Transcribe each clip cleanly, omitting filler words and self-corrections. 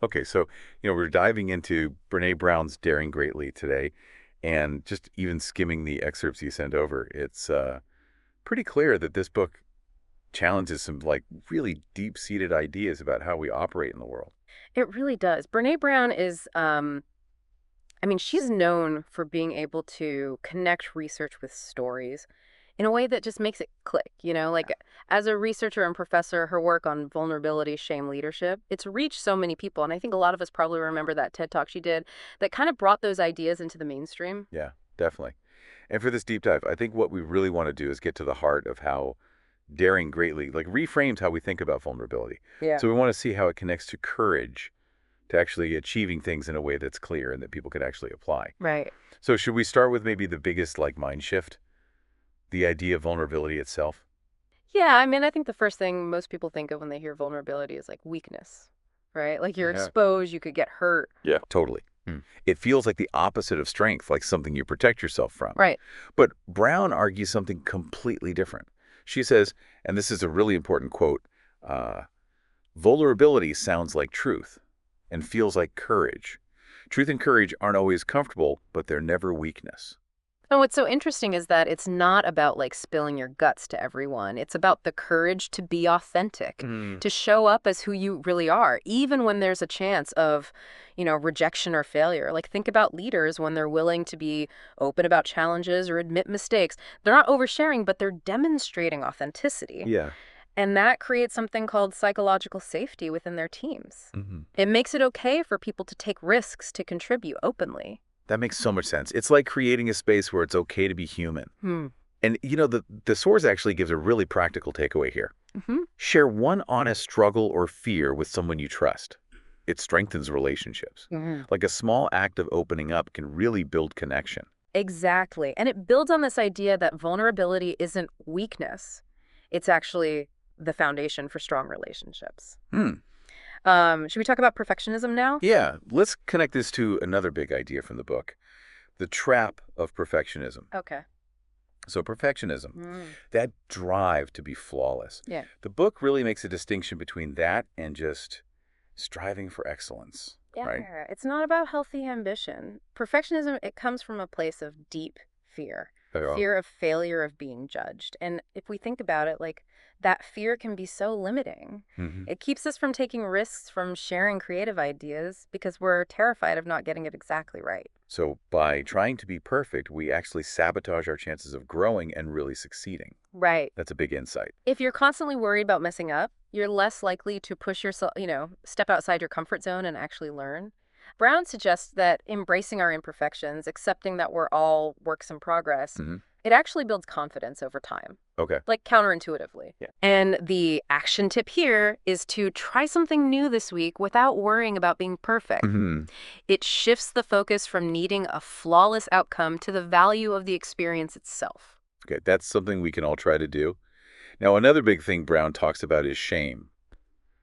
Okay, so, we're diving into Brené Brown's Daring Greatly today, and just even skimming the excerpts you sent over, it's pretty clear that this book challenges some, like, really deep-seated ideas about how we operate in the world. It really does. Brené Brown is, I mean, she's known for being able to connect research with stories in a way that just makes it click. Like as a researcher and professor, her work on vulnerability, shame, leadership, it's reached so many people. And I think a lot of us probably remember that TED Talk she did that kind of brought those ideas into the mainstream. Yeah, definitely. And for this deep dive, I think what we really want to do is get to the heart of how Daring Greatly, like, reframes how we think about vulnerability. Yeah. So we want to see how it connects to courage, to actually achieving things in a way that's clear and that people can actually apply. Right. So should we start with maybe the biggest, like, mind shift? The idea of vulnerability itself? Yeah. I mean, I think the first thing most people think of when they hear vulnerability is like weakness, right? Like you're Yeah. exposed, you could get hurt. Yeah. Totally. It feels like the opposite of strength, like something you protect yourself from. Right. But Brown argues something completely different. She says, and this is a really important quote, uh, vulnerability sounds like truth and feels like courage. Truth and courage aren't always comfortable, but they're never weakness. And what's so interesting is that it's not about like spilling your guts to everyone. It's about the courage to be authentic, Mm, to show up as who you really are, even when there's a chance of, rejection or failure. Like think about leaders when they're willing to be open about challenges or admit mistakes. They're not oversharing, but they're demonstrating authenticity. yeah. And that creates something called psychological safety within their teams. hmm It makes it okay for people to take risks to contribute openly. That makes so much sense. It's like creating a space where it's okay to be human. Hmm. And the source actually gives a really practical takeaway here. Hmm. Share one honest struggle or fear with someone you trust. It strengthens relationships. Like a small act of opening up can really build connection. Exactly. And it builds on this idea that vulnerability isn't weakness. It's actually the foundation for strong relationships. Hmm. Should we talk about perfectionism now? Yeah, let's connect this to another big idea from the book, the trap of perfectionism. Okay. So perfectionism, Mm. that drive to be flawless. Yeah. The book really makes a distinction between that and just striving for excellence, right? Yeah. It's not about healthy ambition. Perfectionism, it comes from a place of deep fear, Oh, fear of failure, of being judged. And if we think about it, like that fear can be so limiting. hmm It keeps us from taking risks, from sharing creative ideas, because we're terrified of not getting it exactly right. So by trying to be perfect, we actually sabotage our chances of growing and really succeeding. Right. That's a big insight. If you're constantly worried about messing up, you're less likely to push yourself, step outside your comfort zone and actually learn. Brown suggests that embracing our imperfections, accepting that we're all works in progress, hmm it actually builds confidence over time, Okay. like counterintuitively. Yeah. And the action tip here is to try something new this week without worrying about being perfect. hmm It shifts the focus from needing a flawless outcome to the value of the experience itself. Okay, that's something we can all try to do. Now, another big thing Brown talks about is shame.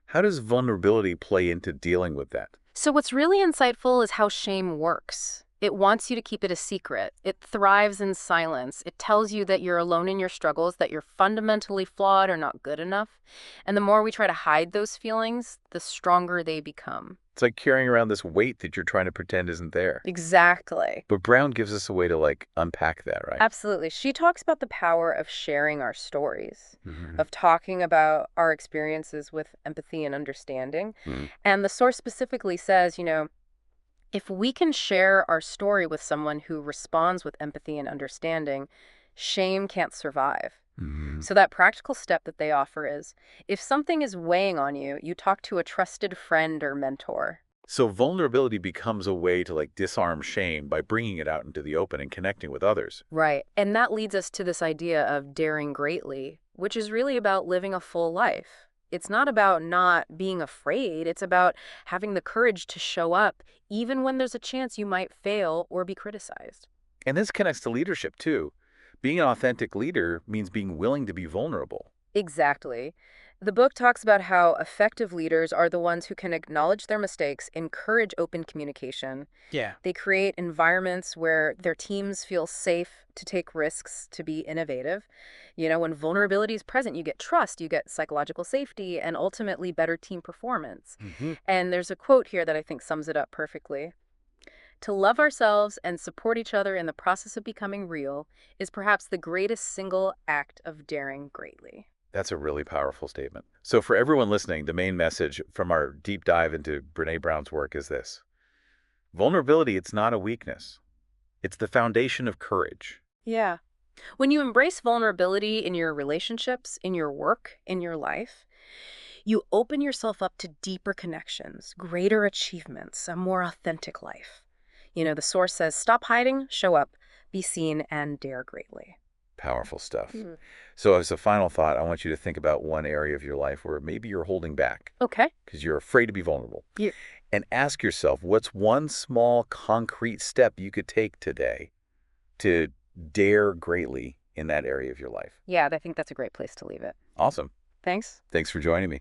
How does vulnerability play into dealing with that? So, what's really insightful is how shame works. It wants you to keep it a secret. It thrives in silence. It tells you that you're alone in your struggles, that you're fundamentally flawed or not good enough. And the more we try to hide those feelings, the stronger they become. It's like carrying around this weight that you're trying to pretend isn't there. Exactly. But Brown gives us a way to, like, unpack that, right? Absolutely. She talks about the power of sharing our stories, hmm of talking about our experiences with empathy and understanding. hmm And the source specifically says, if we can share our story with someone who responds with empathy and understanding, shame can't survive. hmm So, that practical step that they offer is if something is weighing on you, you talk to a trusted friend or mentor. So vulnerability becomes a way to, like, disarm shame by bringing it out into the open and connecting with others. Right. And that leads us to this idea of daring greatly, which is really about living a full life. It's not about not being afraid. It's about having the courage to show up, even when there's a chance you might fail or be criticized. And this connects to leadership, too. Being an authentic leader means being willing to be vulnerable. Exactly. The book talks about how effective leaders are the ones who can acknowledge their mistakes, encourage open communication. Yeah. They create environments where their teams feel safe to take risks, to be innovative. When vulnerability is present, you get trust, you get psychological safety, and ultimately better team performance. Hmm. And there's a quote here that I think sums it up perfectly. To love ourselves and support each other in the process of becoming real is perhaps the greatest single act of daring greatly. That's a really powerful statement. So for everyone listening, the main message from our deep dive into Brené Brown's work is this. Vulnerability, it's not a weakness. It's the foundation of courage. Yeah. When you embrace vulnerability in your relationships, in your work, in your life, you open yourself up to deeper connections, greater achievements, a more authentic life. The source says, stop hiding, show up, be seen, and dare greatly. Powerful stuff. Mm. So as a final thought, I want you to think about one area of your life where maybe you're holding back Okay. because you're afraid to be vulnerable. You, And ask yourself, what's one small concrete step you could take today to dare greatly in that area of your life? yeah, I think that's a great place to leave it. Awesome. Thanks. Thanks for joining me.